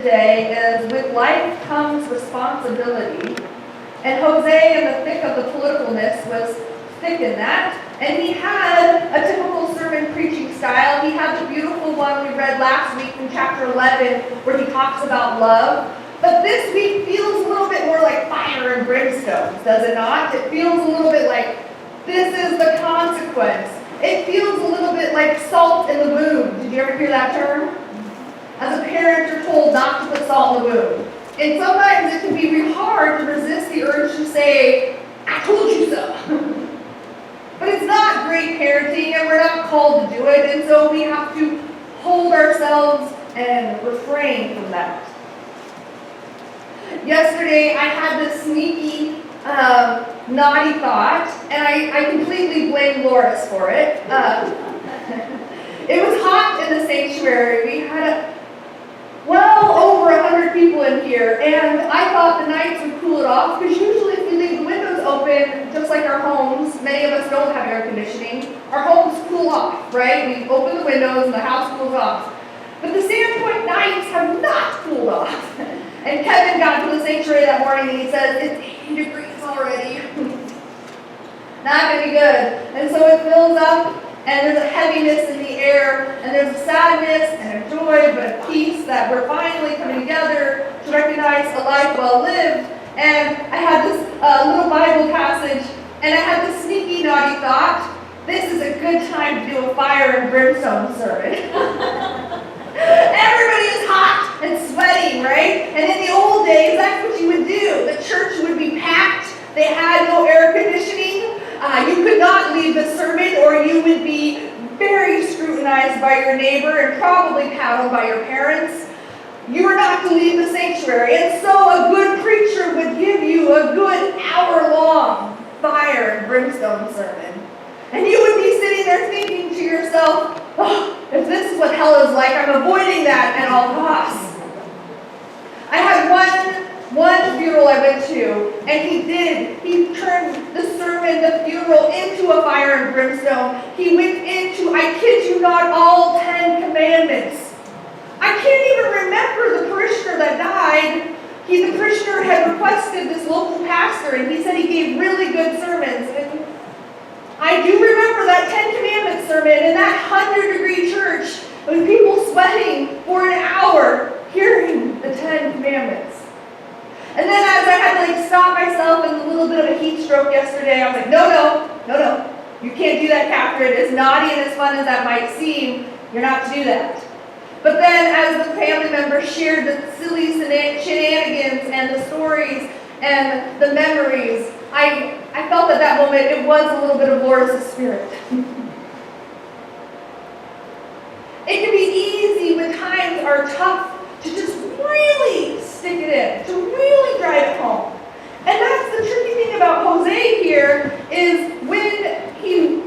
Today is with life comes responsibility. And Jose, in the thick of the politicalness, was thick in that. And he had a typical sermon preaching style. He had the beautiful one we read last week from chapter 11, where he talks about love. But this week feels a little bit more like fire and brimstone, does it not? It feels a little bit like this is the consequence. It feels a little bit like salt in the wound. Did you ever hear that term? As a parent, you're told not to put salt in the wound. And sometimes it can be really hard to resist the urge to say, I told you so. But it's not great parenting, and we're not called to do it, and so we have to hold ourselves and refrain from that. Yesterday, I had this sneaky, naughty thought, and I completely blame Loris for it. It was hot in the sanctuary. We had well over 100 people in here, and I thought the nights would cool it off, because usually if we leave the windows open, just like our homes, many of us don't have air conditioning, our homes cool off, right? We open the windows and the house cools off. But the Sandpoint nights have not cooled off. And Kevin got to the sanctuary that morning and he says, it's 80 degrees already. Not going to be good. And so it fills up, and there's a heaviness in the air, and there's a sadness and a joy, but a peace that we're finally coming together to recognize a life well lived. And I had this little Bible passage, and I had this sneaky, naughty thought, this is a good time to do a fire and brimstone sermon. Everybody is hot and sweating, right? And in the old days, that's what you would do. The church would be packed. They had no air conditioning. You could not leave the sermon, or you would be very scrutinized by your neighbor and probably paddled by your parents. You were not to leave the sanctuary. And so a good preacher would give you a good hour-long fire and brimstone sermon. And you would be sitting there thinking to yourself, oh, if this is what hell is like, I'm avoiding that at all costs. I had one funeral I went to, and he turned the sermon, the funeral, into a fire and brimstone. He went into, I kid you not, all 10 commandments. I can't even remember the parishioner that died. The parishioner had requested this local pastor, and he said he gave really good sermons. And I do remember that 10 Commandments sermon in that 100-degree church with people sweating for an hour hearing the 10 Commandments. And then as I had to stop myself in a little bit of a heat stroke yesterday, I was like, no. You can't do that, Catherine. As naughty and as fun as that might seem, you're not to do that. But then as the family members shared the silly shenanigans and the stories and the memories, I felt at that moment it was a little bit of Loris' spirit. It can be easy when times are tough to just really stick it in, to really drive it home. And that's the tricky thing about Jose here, is when he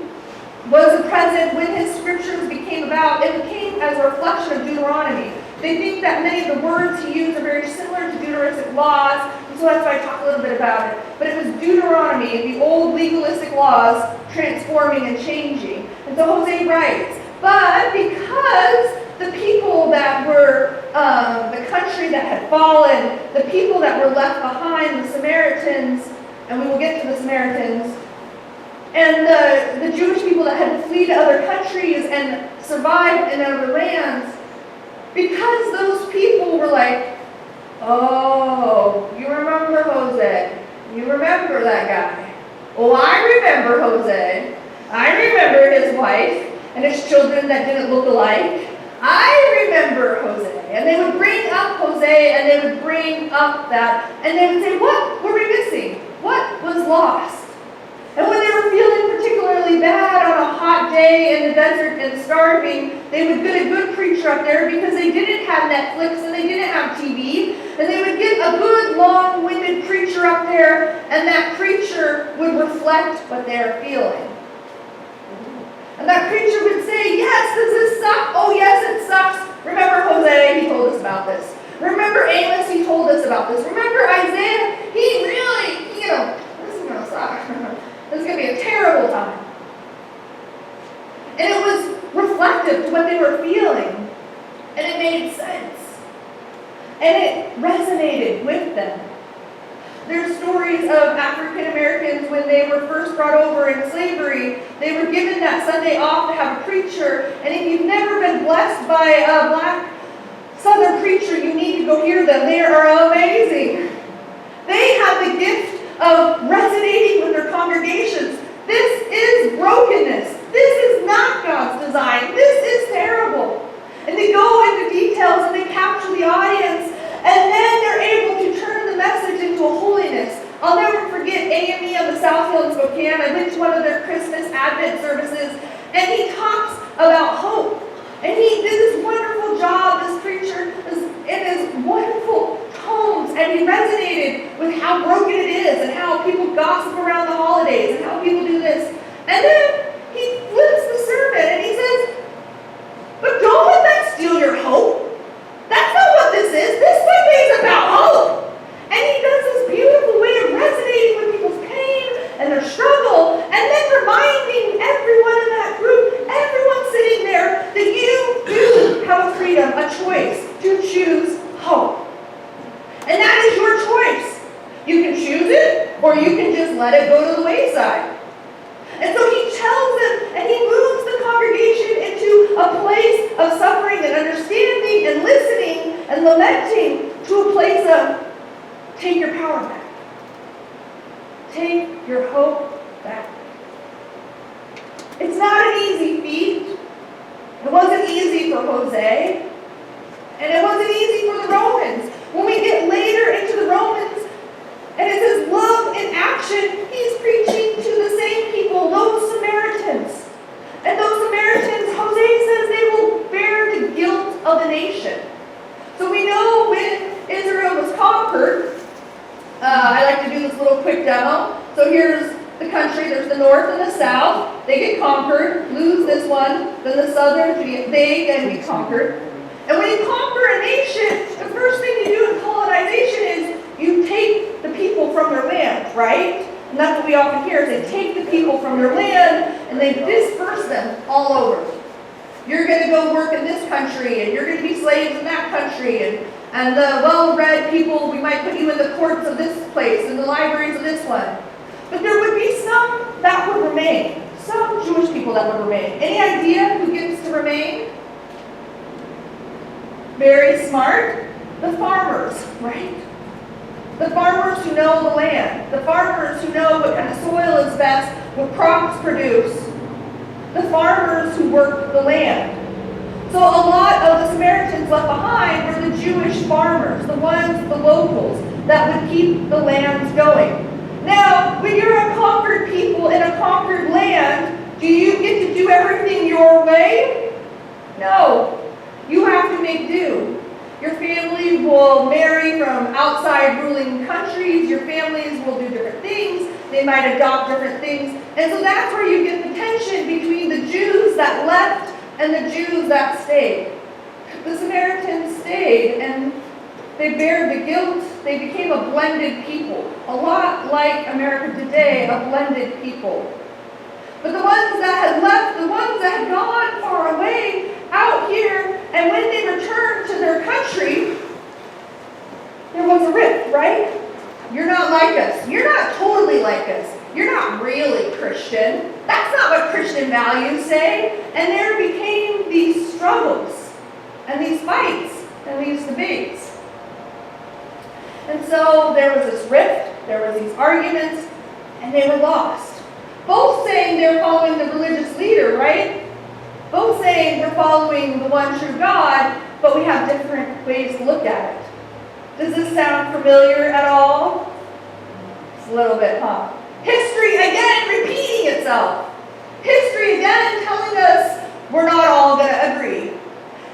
was present, when his scriptures became about, it became as a reflection of Deuteronomy. They think that many of the words he used are very similar to Deuteronomic laws, and so that's why I talk a little bit about it. But it was Deuteronomy, the old legalistic laws, transforming and changing. And so Jose writes, but because the people that were, the country that had fallen, the people that were left behind, the Samaritans, and we will get to the Samaritans, and the Jewish people that had to flee to other countries and survive in other lands, because those people were like, oh, you remember Jose. You remember that guy. Oh, I remember Jose. I remember his wife and his children that didn't look alike. I remember Jose. And they would bring up Jose, and they would bring up that, and they would say, what were we missing? What was lost? And when they were feeling particularly bad on a hot day in the desert and starving, they would get a good preacher up there because they didn't have Netflix and they didn't have TV. And they would get a good long-winded preacher up there, and that preacher would reflect what they're feeling. And that preacher would say, yes, does this suck? Oh, yes, it sucks. Remember Jose, he told us about this. Remember Amos, he told us about this. Remember Isaiah, he really, this is going to suck. This is going to be a terrible time. And it was reflective to what they were feeling. And it made sense. and it resonated with them. There's stories of African Americans when they were first brought over in slavery. They were given that Sunday off to have a preacher, and if you've never been blessed by a black Southern preacher, you need to go hear them. They are amazing. They have the gift of resonating with their congregations. This is brokenness. This is not God's design. This is terrible. And they go into details and they capture the audience, and then they're able to turn the message into a holiness. I'll never forget AME on the South Hill in Spokane. I went to one of their Christmas Advent services, and he talks about hope. And he did this wonderful job, this preacher, in his wonderful tones, and he resonated with how broken it is, and how people gossip around the holidays, and how people do this. And then he flips the sermon, and he says, but don't let that steal your hope. That's not what this is. This Sunday is about hope. And he does this beautiful way of resonating with people's pain and their struggle, and then reminding everyone in that group, everyone sitting there, that you do have a freedom, a choice to choose hope. And that is your choice. You can choose it, or you can just let it go to the wayside. And so he tells them, and he moves the congregation into a place of suffering and understanding and listening and lamenting, to a place of take your power back. Take your hope back. It's not an easy feat. It wasn't easy for Jose. And it wasn't easy for the Romans. When we get later into the Romans, and it says love in action, he's preaching to the same people, those Samaritans. And those Samaritans, Jose says, they will bear the guilt of the nation. So we know when Israel was conquered, I like to do this little quick demo. So here's the country, there's the north and the south. They get conquered, lose this one, then the southern, they then be conquered. And when you conquer a nation, the first thing you do in colonization is you take the people from their land, right? And that's what we often hear, is they take the people from their land and they disperse them all over. You're going to go work in this country, and you're going to be slaves in that country, and the well-read people, we might put you in the courts of this place, in the libraries of this one. But there would be some that would remain, some Jewish people that would remain. Any idea who gets to remain? Very smart. The farmers, right? The farmers who know the land. The farmers who know what kind of soil is best, what crops produce. The farmers who work the land. So a lot of the Samaritans left behind were the Jewish farmers, the ones, the locals, that would keep the lands going. Now, when you're a conquered people in a conquered land, do you get to do everything your way? No. You have to make do. Your family will marry from outside ruling countries. Your families will do different things. They might adopt different things. And so that's where you get the tension between the Jews that left and the Jews that stayed. The Samaritans stayed, and they bared the guilt. They became a blended people. A lot like America today, a blended people. But the ones that had left, the ones that had gone far away, out here, and when they returned to their country, there was a rift, right? You're not like us. You're not totally like us. You're not really Christian. That's not what Christian values say. And there became these struggles, and these fights, and these debates. And so there was this rift, there was these arguments, and they were lost. Both saying they're following the religious leader, right? Both saying we're following the one true God, but we have different ways to look at it. Does this sound familiar at all? It's a little bit, huh? History again repeating itself. History again telling us we're not all going to agree.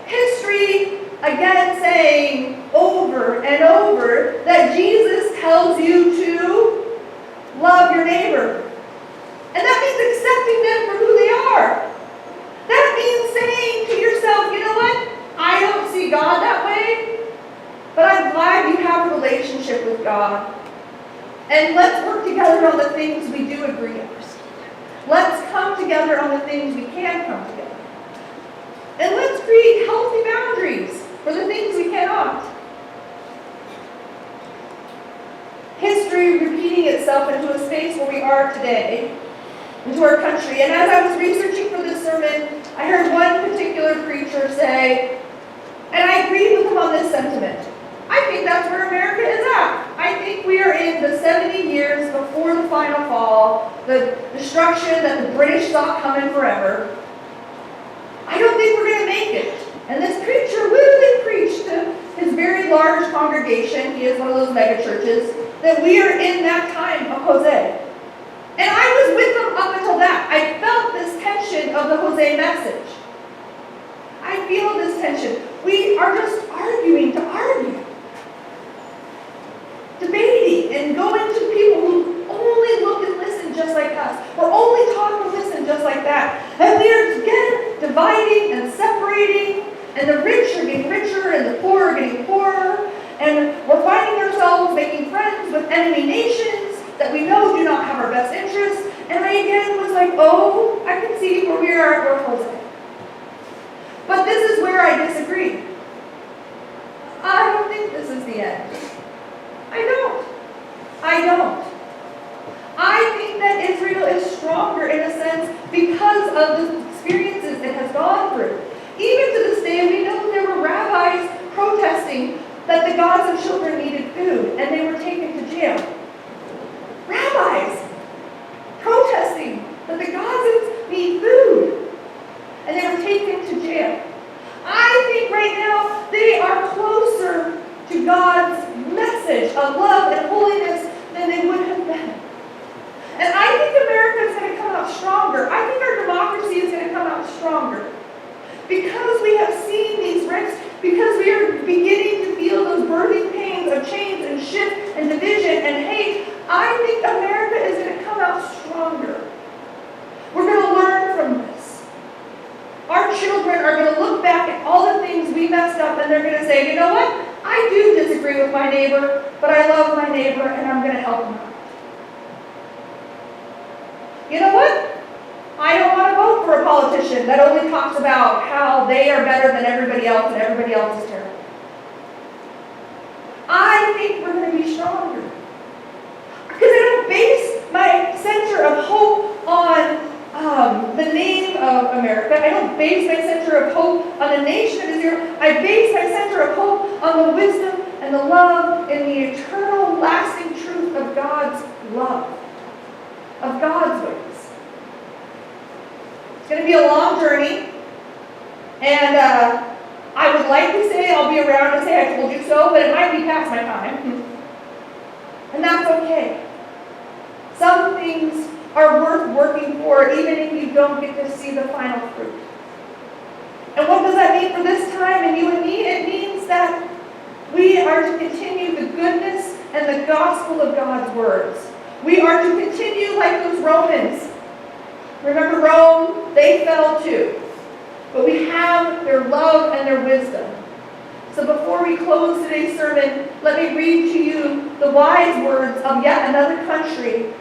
History again saying over and over that Jesus tells you to love your neighbor. And that means accepting them for who they are. That means saying to yourself, you know what? I don't see God that way, but I'm glad you have a relationship with God. And let's work together on the things we do agree on. Let's come together on the things we can come together. And let's create healthy boundaries for the things we cannot. history repeating itself into a space where we are today, into our country. And as I was researching for this sermon, I heard one particular preacher say, and I agree with him on this sentiment, I think that's where America is at. I think we are in the 70 years before the final fall, the destruction that the British saw coming forever. I don't think we're going to make it. And this preacher literally preached to his very large congregation, he is one of those mega churches, that we are in that time of Jose. And I was with them up until that. I felt this tension of the Jose message. I feel this tension. We are just arguing to argue. Debating and going to people who only look and listen just like us, or only talk and listen just like that. And we are again dividing and separating, and the rich are getting richer and the poor are getting poorer, and we're finding ourselves making friends with enemy nations that we know do not have our best interests. And I again was like, oh, I can see where we are at Jose. But this is where I disagree. I don't think this is the end. I don't. I think that Israel is stronger in a sense because of the experiences it has gone through. Even to this day, we know there were rabbis protesting that the Gaza children needed food, and they were taken to jail. Rabbis protesting that the Gazans need food, and they were taken to jail. I think right now they are closer to God's message of love and holiness than they would have been. And I think America is going to come out stronger. I think our democracy is going to come out stronger. Because we have seen these rifts, because we are beginning to feel those birthing pains of change and shift and division and hate, I think America is going to come out stronger. We're going to learn from this. Our children are going to look back at all the things we messed up and they're going to say, you know what? I do disagree with my neighbor, but I love my neighbor and I'm going to help him out. You know what? I don't want to vote for a politician that only talks about how they are better than everybody else and everybody else is terrible. I think we're going to be stronger. Because I don't base my center of hope on the name of America. I don't base my center of hope on the nation of Israel. I base my center of hope on the wisdom and the love and the eternal, lasting truth of God's love, of God's ways. It's going to be a long journey, and I would like to say I'll be around and say I told you so, but it might be past my time. And that's okay. Some things are worth working for, even if you don't get to see the final fruit. And what does that mean for this time and you and me? It means that we are to continue the goodness and the gospel of God's words. We are to continue like those Romans. Remember Rome? They fell too. But we have their love and their wisdom. So before we close today's sermon, let me read to you the wise words of yet another country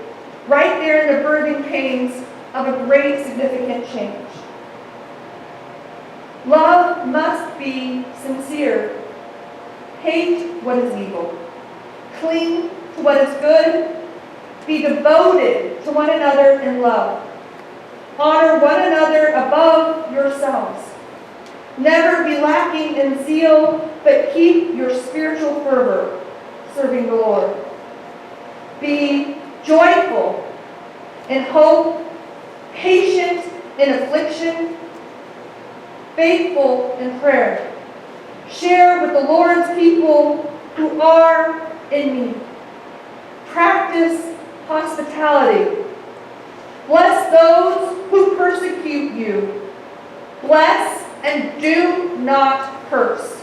right there in the birthing pains of a great significant change. Love must be sincere. Hate what is evil. Cling to what is good. Be devoted to one another in love. Honor one another above yourselves. Never be lacking in zeal, but keep your spiritual fervor, serving the Lord. Be joyful in hope, patient in affliction, faithful in prayer. Share with the Lord's people who are in need. Practice hospitality. Bless those who persecute you. Bless and do not curse.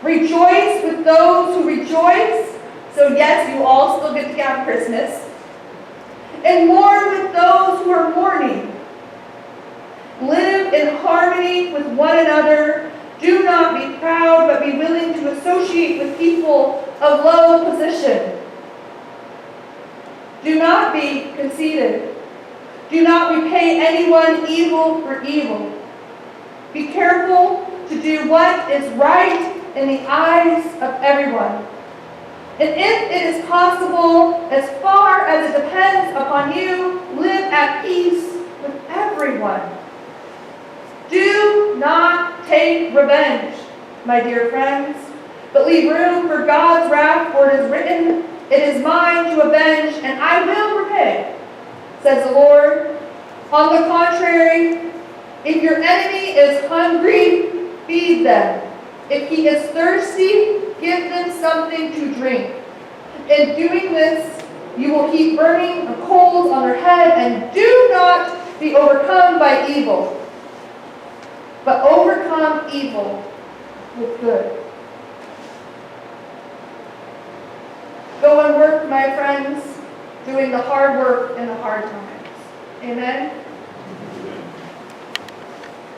Rejoice with those who rejoice. So yes, you all still get to have Christmas. And mourn with those who are mourning. Live in harmony with one another. Do not be proud, but be willing to associate with people of low position. Do not be conceited. Do not repay anyone evil for evil. Be careful to do what is right in the eyes of everyone. And if it is possible, as far as it depends upon you, live at peace with everyone. Do not take revenge, my dear friends, but leave room for God's wrath, for it is written, "It is mine to avenge, and I will repay," says the Lord. On the contrary, if your enemy is hungry, feed them. If he is thirsty, give them something to drink. In doing this, you will heap burning coals on their head, and do not be overcome by evil, but overcome evil with good. Go and work, my friends, doing the hard work in the hard times. Amen.